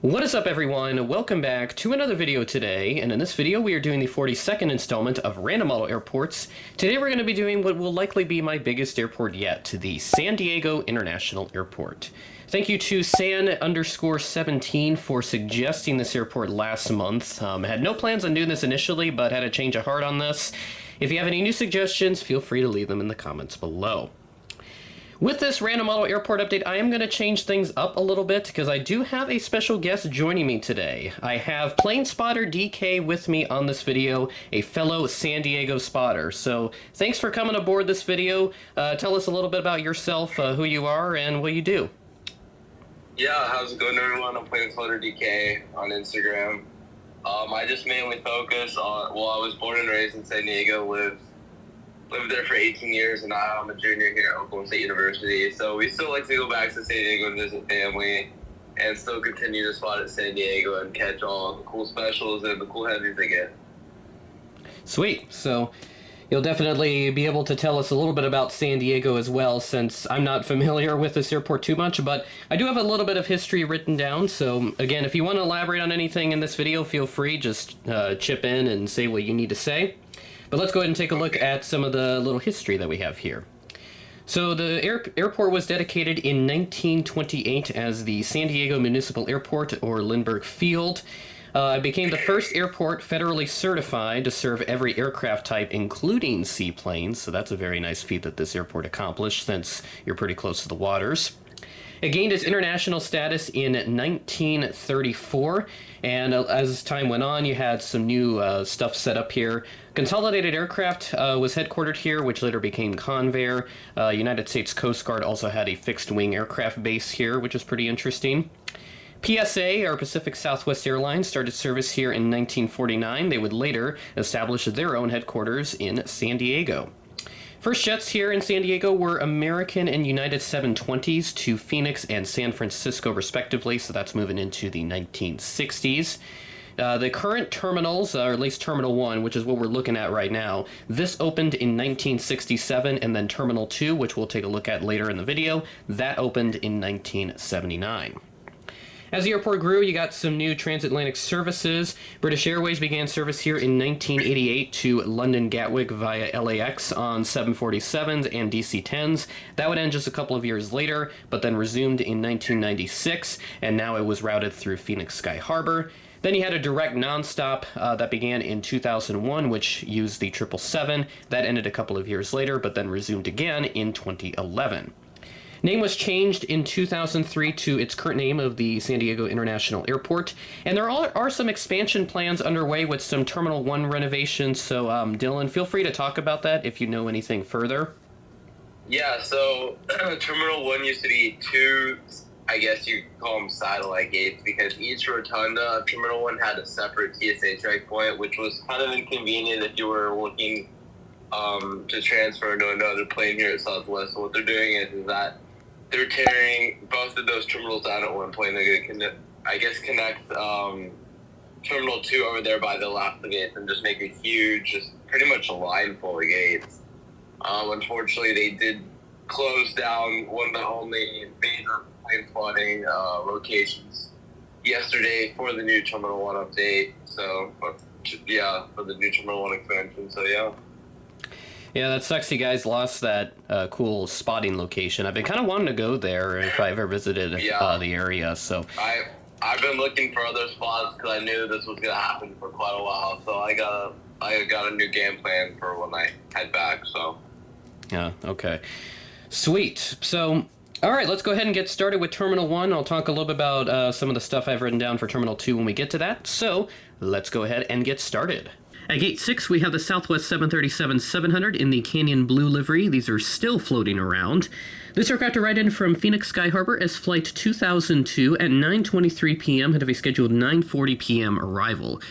What is up, everyone? Welcome back to another video today, and in this video we are doing the 42nd installment of Random Model Airports. Today we're going to be doing what will likely be my biggest airport yet, the San Diego International Airport. Thank you to San_17 for suggesting this airport last month. Had no plans on doing this initially, but had a change of heart on this. If you have any new suggestions, feel free to leave them in the comments below. With this Random Model Airport update, I am going to change things up a little bit because I do have a special guest joining me today. I have Plane Spotter DK with me on this video, a fellow San Diego spotter. So thanks for coming aboard this video. Tell us a little bit about yourself, who you are, and what you do. Yeah, how's it going, everyone? I'm Plane Spotter DK on Instagram. I just mainly focus on, I was born and raised in San Diego, lived there for 18 years, and now I'm a junior here at Oklahoma State University. So we still like to go back to San Diego and visit family, and still continue to spot at San Diego and catch all the cool specials and the cool heavies they get. Sweet. So you'll definitely be able to tell us a little bit about San Diego as well, since I'm not familiar with this airport too much, but I do have a little bit of history written down. So again, if you want to elaborate on anything in this video, feel free, just chip in and say what you need to say. But let's go ahead and take a look at some of the little history that we have here. So the airport was dedicated in 1928 as the San Diego Municipal Airport, or Lindbergh Field. It became the first airport federally certified to serve every aircraft type, including seaplanes. So that's a very nice feat that this airport accomplished, since you're pretty close to the waters. It gained its international status in 1934, and as time went on, you had some new stuff set up here. Consolidated Aircraft was headquartered here, which later became Convair. United States Coast Guard also had a fixed-wing aircraft base here, which is pretty interesting. PSA, or Pacific Southwest Airlines, started service here in 1949. They would later establish their own headquarters in San Diego. First jets here in San Diego were American and United 720s to Phoenix and San Francisco, respectively, so that's moving into the 1960s. The current terminals, or at least Terminal 1, which is what we're looking at right now, this opened in 1967, and then Terminal 2, which we'll take a look at later in the video, that opened in 1979. As the airport grew, you got some new transatlantic services. British Airways began service here in 1988 to London Gatwick via LAX on 747s and DC-10s. That would end just a couple of years later, but then resumed in 1996, and now it was routed through Phoenix Sky Harbor. Then you had a direct nonstop that began in 2001, which used the 777. That ended a couple of years later, but then resumed again in 2011. Name was changed in 2003 to its current name of the San Diego International Airport, and there are some expansion plans underway with some Terminal 1 renovations, so Dylan, feel free to talk about that if you know anything further. Yeah, so Terminal 1 used to be two, I guess you could call them satellite gates, because each rotunda of Terminal 1 had a separate TSA checkpoint, which was kind of inconvenient if you were looking to transfer to another plane here at Southwest. So what they're doing is that they're tearing both of those terminals down at one point. They're going to, connect Terminal 2 over there by the last gates and just make a huge, just pretty much a line full of gates. Unfortunately, they did close down one of the only major plane spotting locations yesterday for the new Terminal 1 update. So, yeah, for the new Terminal 1 expansion. So, yeah. Yeah, that sucks you guys lost that cool spotting location. I've been kind of wanting to go there if I ever visited the area. So I've been looking for other spots because I knew this was going to happen for quite a while. So I got a new game plan for when I head back. So yeah, okay, sweet. So all right, let's go ahead and get started with Terminal 1. I'll talk a little bit about some of the stuff I've written down for Terminal 2 when we get to that. So let's go ahead and get started. At Gate 6, we have the Southwest 737-700 in the Canyon Blue livery. These are still floating around. This aircraft arrived in from Phoenix Sky Harbor as Flight 2002 at 9:23 p.m. had a scheduled 9:40 p.m. arrival.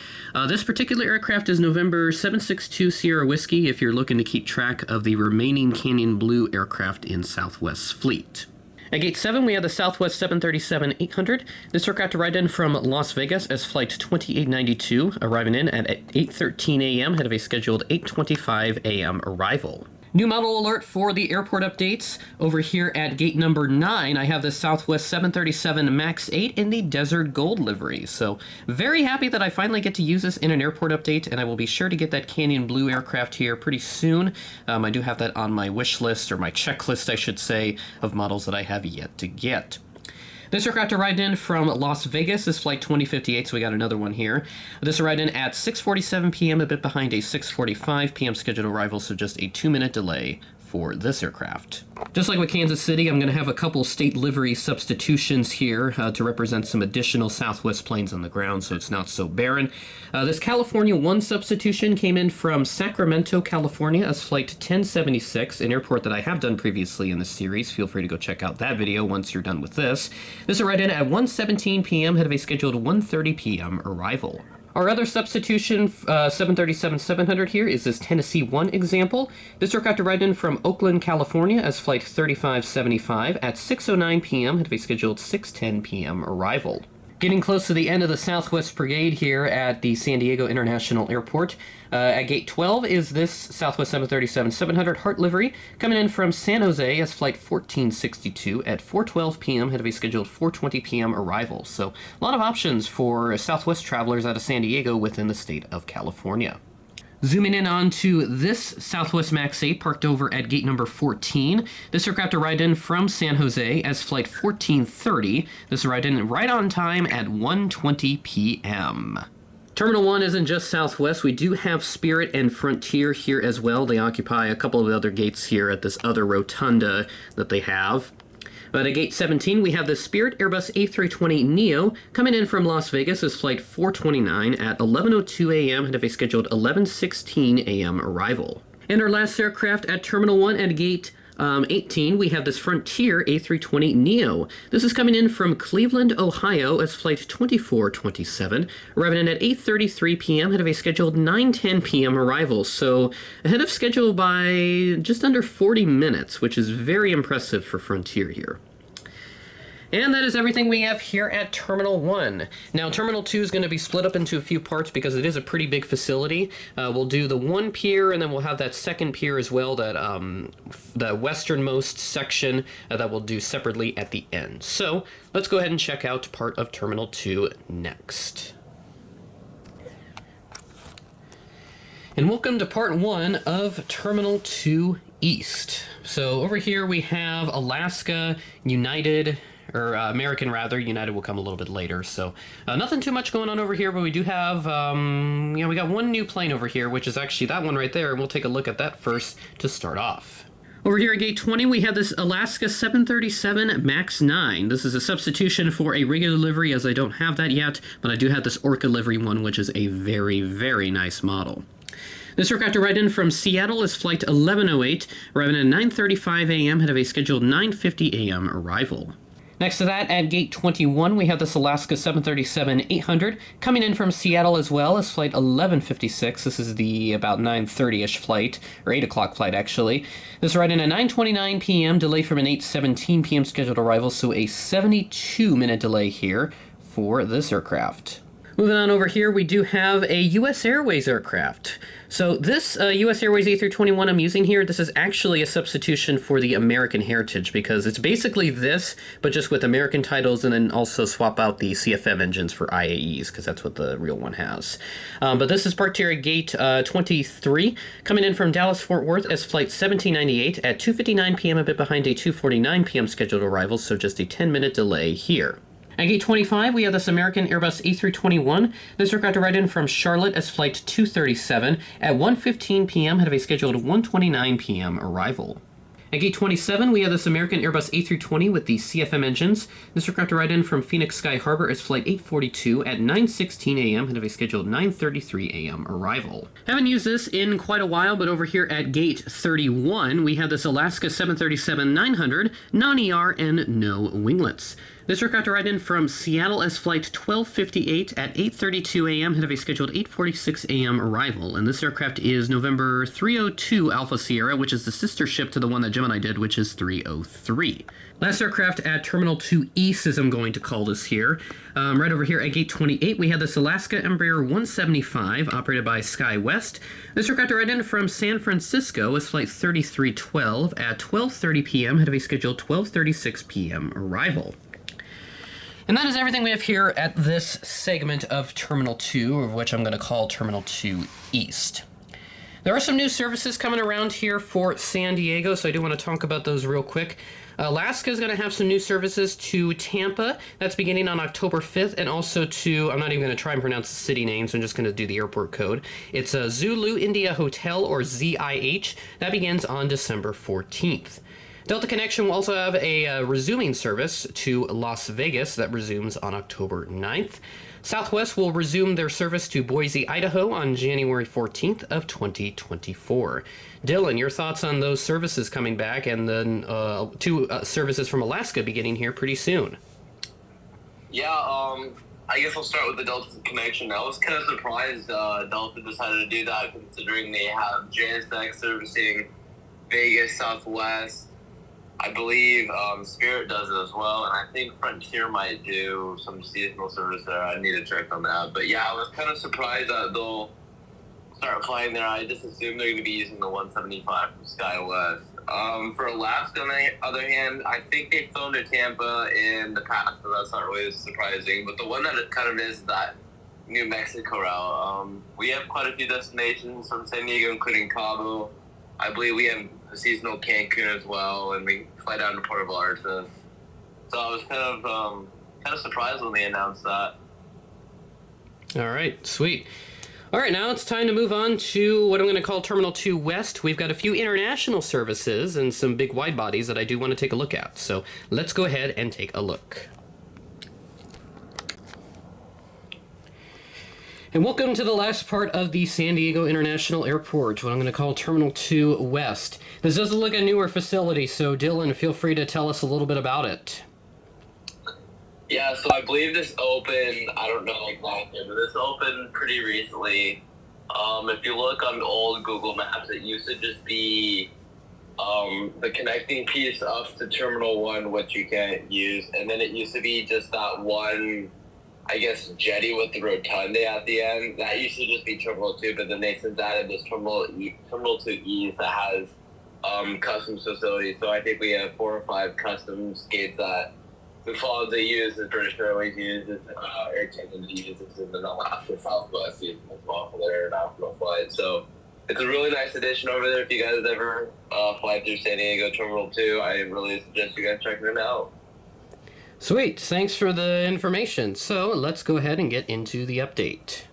This particular aircraft is November 762 Sierra Whiskey if you're looking to keep track of the remaining Canyon Blue aircraft in Southwest's fleet. At Gate 7, we have the Southwest 737-800. This aircraft arrived in from Las Vegas as Flight 2892, arriving in at 8:13 a.m. ahead of a scheduled 8:25 a.m. arrival. New model alert for the airport updates. Over here at gate number 9, I have the Southwest 737 MAX 8 in the Desert Gold livery. So very happy that I finally get to use this in an airport update, and I will be sure to get that Canyon Blue aircraft here pretty soon. I do have that on my wish list, or my checklist, I should say, of models that I have yet to get. This aircraft arrived in from Las Vegas. This flight 2058, so we got another one here. This arrived in at 6:47 p.m., a bit behind a 6:45 p.m. scheduled arrival, so just a 2-minute delay for this aircraft. Just like with Kansas City, I'm going to have a couple state livery substitutions here to represent some additional Southwest planes on the ground, so it's not so barren. This California 1 substitution came in from Sacramento, California as flight 1076, an airport that I have done previously in this series. Feel free to go check out that video once you're done with this. This arrived in at 1:17 p.m., ahead of a scheduled 1:30 p.m. arrival. Our other substitution, 737-700 here, is this Tennessee 1 example. This aircraft arrived in from Oakland, California as flight 3575 at 6:09 p.m. had a scheduled 6:10 p.m. arrival. Getting close to the end of the Southwest Brigade here at the San Diego International Airport. At gate 12 is this Southwest 737-700 Heart livery, coming in from San Jose as flight 1462 at 4:12 p.m. had a scheduled 4:20 p.m. arrival. So a lot of options for Southwest travelers out of San Diego within the state of California. Zooming in onto this Southwest MAX 8 parked over at gate number 14. This aircraft arrived in from San Jose as flight 1430. This arrived in right on time at 1:20 p.m. Terminal 1 isn't just Southwest. We do have Spirit and Frontier here as well. They occupy a couple of the other gates here at this other rotunda that they have. But at gate 17, we have the Spirit Airbus A320neo coming in from Las Vegas as flight 429 at 11:02 a.m. and have a scheduled 11:16 a.m. arrival. And our last aircraft at Terminal 1 at gate 18, we have this Frontier A320neo. This is coming in from Cleveland, Ohio as flight 2427, arriving in at 8:33 p.m. ahead of a scheduled 9:10 p.m. arrival. So ahead of schedule by just under 40 minutes, which is very impressive for Frontier here. And that is everything we have here at Terminal 1. Now, Terminal 2 is going to be split up into a few parts because it is a pretty big facility. We'll do the one pier, and then we'll have that second pier as well, that the westernmost section that we'll do separately at the end. So let's go ahead and check out part of Terminal 2 next. And welcome to part 1 of Terminal 2 East. So over here we have Alaska, United, or American rather. United will come a little bit later, so nothing too much going on over here, but we do have, we got one new plane over here, which is actually that one right there, and we'll take a look at that first to start off. Over here at gate 20, we have this Alaska 737 MAX 9. This is a substitution for a regular livery, as I don't have that yet, but I do have this Orca livery one, which is a very, very nice model. This aircraft arrived in from Seattle as flight 1108, arriving at 9:35 a.m. had a scheduled 9:50 a.m. arrival. Next to that, at gate 21, we have this Alaska 737-800 coming in from Seattle as well as flight 1156. This is the about 9:30-ish flight, or 8 o'clock flight, actually. This arrived in at 9:29 p.m., delay from an 8:17 p.m. scheduled arrival, so a 72-minute delay here for this aircraft. Moving on over here, we do have a U.S. Airways aircraft. So this U.S. Airways A321 I'm using here, this is actually a substitution for the American Heritage, because it's basically this, but just with American titles, and then also swap out the CFM engines for IAEs, because that's what the real one has. But this is parked here at gate 23, coming in from Dallas-Fort Worth as flight 1798 at 2:59 p.m., a bit behind a 2:49 p.m. scheduled arrival, so just a 10-minute delay here. At gate 25, we have this American Airbus A321. This aircraft arrived in from Charlotte as flight 237 at 1:15 p.m., had a scheduled 1:29 p.m. arrival. At gate 27, we have this American Airbus A320 with the CFM engines. This aircraft arrived in from Phoenix Sky Harbor as flight 842 at 9:16 a.m., had a scheduled 9:33 a.m. arrival. Haven't used this in quite a while, but over here at gate 31, we have this Alaska 737-900, non-ER and no winglets. This aircraft arrived in from Seattle as flight 1258 at 8:32 a.m. ahead of a scheduled 8:46 a.m. arrival. And this aircraft is November 302 Alpha Sierra, which is the sister ship to the one that Gemini did, which is 303. Last aircraft at Terminal 2 East, as I'm going to call this here. Right over here at Gate 28, we have this Alaska Embraer 175, operated by SkyWest. This aircraft arrived in from San Francisco as flight 3312 at 12:30 p.m. ahead of a scheduled 12:36 p.m. arrival. And that is everything we have here at this segment of Terminal 2, of which I'm going to call Terminal 2 East. There are some new services coming around here for San Diego, so I do want to talk about those real quick. Alaska is going to have some new services to Tampa. That's beginning on October 5th, and also to, I'm not even going to try and pronounce the city names, I'm just going to do the airport code. It's Zulu India Hotel, or ZIH. That begins on December 14th. Delta Connection will also have a resuming service to Las Vegas that resumes on October 9th. Southwest will resume their service to Boise, Idaho on January 14th of 2024. Dylan, your thoughts on those services coming back, and then two services from Alaska beginning here pretty soon? Yeah, I guess I'll start with the Delta Connection. I was kind of surprised Delta decided to do that, considering they have JSX servicing Vegas, Southwest. I believe Spirit does it as well, and I think Frontier might do some seasonal service there. I need to check on that. But yeah, I was kind of surprised that they'll start flying there. I just assumed they're going to be using the 175 from SkyWest. For Alaska, on the other hand, I think they've flown to Tampa in the past, so that's not really surprising. But the one that it kind of is that New Mexico route. We have quite a few destinations from San Diego, including Cabo. I believe we have a seasonal Cancun as well, and we fly down to Puerto Vallarta. So I was kind of surprised when they announced that. All right, sweet. All right, now it's time to move on to what I'm going to call Terminal 2 West. We've got a few international services and some big wide bodies that I do want to take a look at. So let's go ahead and take a look. And welcome to the last part of the San Diego International Airport, what I'm going to call Terminal 2 West. This does look like a newer facility, so Dylan, feel free to tell us a little bit about it. Yeah, so I believe this opened, I don't know exactly, but this opened pretty recently. If you look on old Google Maps, it used to just be the connecting piece up to Terminal 1, which you can't use, and then it used to be just that one, I guess, jetty with the rotunda at the end. That used to just be Terminal 2, but then they since added this Terminal 2 East that has customs facilities. So I think we have 4 or 5 customs gates that the Lufthansa uses, British Airways uses, Air Canada uses, and then Alaska Southwest uses as well for their international flights. So it's a really nice addition over there. If you guys ever fly through San Diego Terminal 2, I really suggest you guys checking it out. Sweet, thanks for the information. So let's go ahead and get into the update.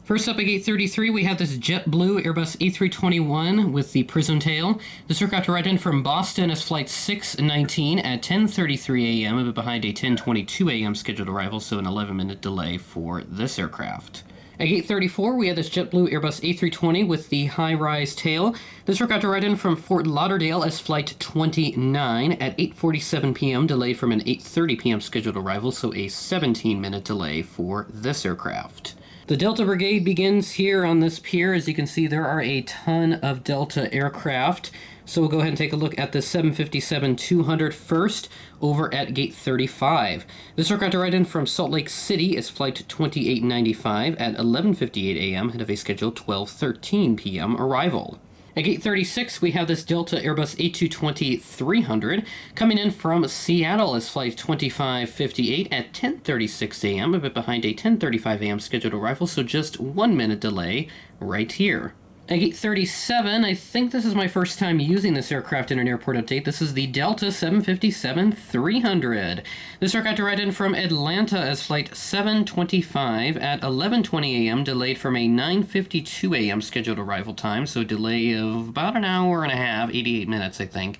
First up at Gate 33, we have this JetBlue Airbus A321 with the Prism tail. This aircraft arrived in from Boston as flight 619 at 10:33 a.m., but behind a 10:22 a.m. scheduled arrival, so an 11-minute delay for this aircraft. At Gate 34, we have this JetBlue Airbus A320 with the high-rise tail. This aircraft arrived in from Fort Lauderdale as flight 29 at 8:47 p.m., delayed from an 8:30 p.m. scheduled arrival, so a 17-minute delay for this aircraft. The Delta Brigade begins here on this pier. As you can see, there are a ton of Delta aircraft. So we'll go ahead and take a look at the 757-200 first over at Gate 35. This aircraft arrived in from Salt Lake City is flight 2895 at 11:58 a.m. ahead of a scheduled 12:13 p.m. arrival. At Gate 36, we have this Delta Airbus A220-300 coming in from Seattle as flight 2558 at 10:36 a.m., a bit behind a 10:35 a.m. scheduled arrival, so just 1 minute delay right here. At Gate 37, I think this is my first time using this aircraft in an airport update. This is the Delta 757-300. This aircraft arrived in from Atlanta as flight 725 at 11:20 a.m., delayed from a 9:52 a.m. scheduled arrival time, so delay of about an hour and a half, 88 minutes, I think,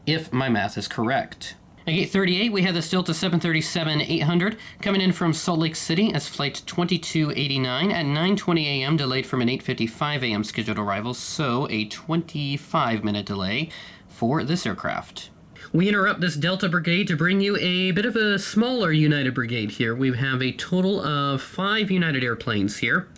if my math is correct. At Gate 38, we have the Delta 737-800 coming in from Salt Lake City as flight 2289 at 9:20 a.m., delayed from an 8:55 a.m. scheduled arrival, so a 25-minute delay for this aircraft. We interrupt this Delta Brigade to bring you a bit of a smaller United Brigade here. We have a total of 5 United airplanes here.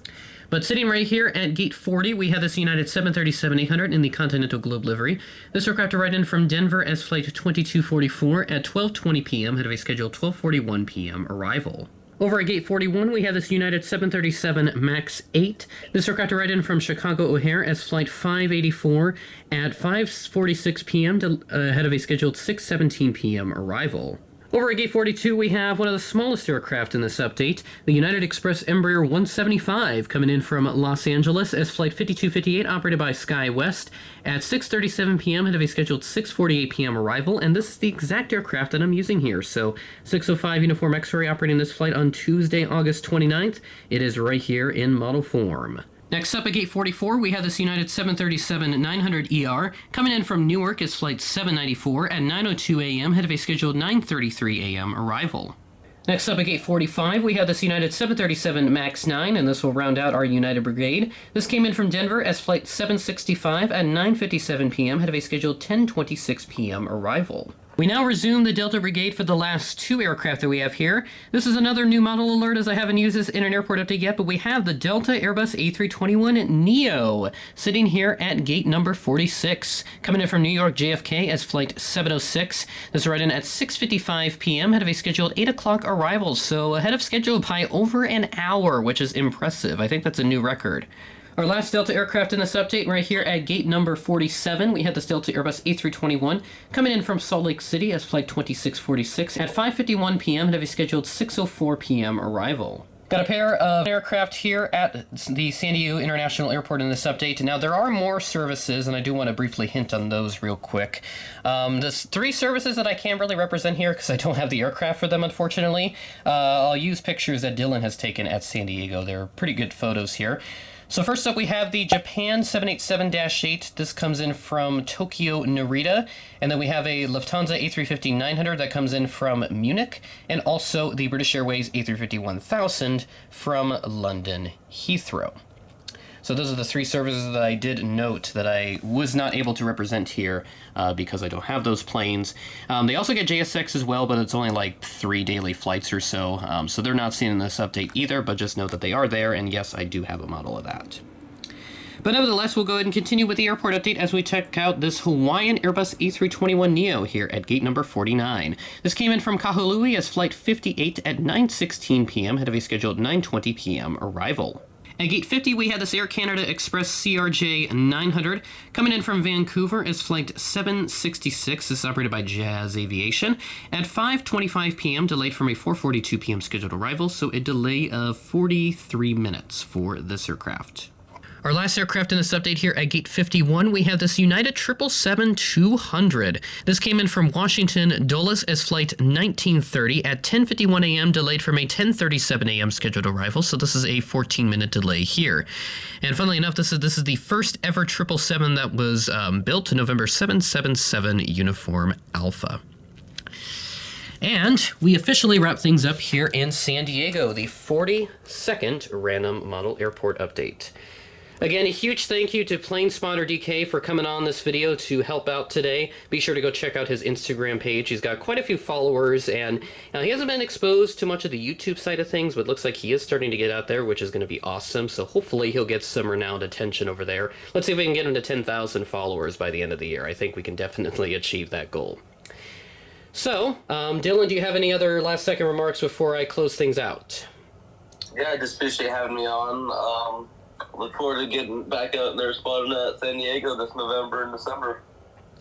But sitting right here at Gate 40, we have this United 737-800 in the Continental Globe livery. This aircraft arrived in from Denver as Flight 2244 at 12:20 p.m., ahead of a scheduled 12:41 p.m. arrival. Over at Gate 41, we have this United 737 MAX 8. This aircraft arrived in from Chicago O'Hare as Flight 584 at 5:46 p.m., ahead of a scheduled 6:17 p.m. arrival. Over at Gate 42, we have one of the smallest aircraft in this update, the United Express Embraer 175, coming in from Los Angeles as Flight 5258, operated by SkyWest, at 6:37 p.m., ahead of a scheduled 6:48 p.m. arrival, and this is the exact aircraft that I'm using here. So 605 Uniform X-Ray operating this flight on Tuesday, August 29th. It is right here in model form. Next up at Gate 44, we have this United 737-900ER coming in from Newark as Flight 794 at 9:02 a.m., ahead of a scheduled 9:33 a.m. arrival. Next up at Gate 45, we have this United 737 MAX 9, and this will round out our United Brigade. This came in from Denver as Flight 765 at 9:57 p.m., ahead of a scheduled 10:26 p.m. arrival. We now resume the Delta Brigade for the last 2 aircraft that we have here. This is another new model alert, as I haven't used this in an airport update yet, but we have the Delta Airbus A321neo sitting here at gate number 46. Coming in from New York JFK as Flight 706. This arrived in at 6:55 p.m., ahead of a scheduled 8 o'clock arrival, so ahead of schedule by over an hour, which is impressive. I think that's a new record. Our last Delta aircraft in this update, right here at gate number 47, we had this Delta Airbus A321 coming in from Salt Lake City as Flight 2646 at 5:51 p.m. and have a scheduled 6:04 p.m. arrival. Got a pair of aircraft here at the San Diego International Airport in this update. Now, there are more services, and I do want to briefly hint on those real quick. There's 3 services that I can't really represent here because I don't have the aircraft for them, unfortunately. I'll use pictures that Dylan has taken at San Diego. They're pretty good photos here. So first up, we have the Japan 787-8. This comes in from Tokyo Narita. And then we have a Lufthansa A350-900 that comes in from Munich. And also the British Airways A350-1000 from London Heathrow. So those are the 3 services that I did note that I was not able to represent here because I don't have those planes. They also get JSX as well, but it's only like 3 daily flights or so. So they're not seen in this update either, but just note that they are there, and yes, I do have a model of that. But nevertheless, we'll go ahead and continue with the airport update as we check out this Hawaiian Airbus A321neo here at gate number 49. This came in from Kahului as Flight 58 at 9:16 p.m., ahead of a scheduled 9:20 p.m. arrival. At Gate 50, we had this Air Canada Express CRJ 900 coming in from Vancouver as Flight 766. This is operated by Jazz Aviation at 5:25 p.m., delayed from a 4:42 p.m. scheduled arrival, so a delay of 43 minutes for this aircraft. Our last aircraft in this update here at Gate 51, we have this United 777-200. This came in from Washington Dulles as Flight 1930 at 10:51 a.m., delayed from a 10:37 a.m. scheduled arrival, so this is a 14-minute delay here. And funnily enough, this is the first ever 777 that was built, November 777 Uniform Alpha. And we officially wrap things up here in San Diego, the 42nd Random Model Airport Update. Again, a huge thank you to Planespotter DK for coming on this video to help out today. Be sure to go check out his Instagram page. He's got quite a few followers, and he hasn't been exposed to much of the YouTube side of things, but it looks like he is starting to get out there, which is going to be awesome. So hopefully he'll get some renowned attention over there. Let's see if we can get him to 10,000 followers by the end of the year. I think we can definitely achieve that goal. So, Dylan, do you have any other last-second remarks before I close things out? Yeah, I just appreciate having me on. Look forward to getting back out there spotting at San Diego this November and December.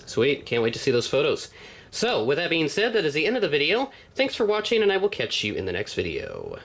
Sweet. Can't wait to see those photos. So, with that being said, that is the end of the video. Thanks for watching, and I will catch you in the next video.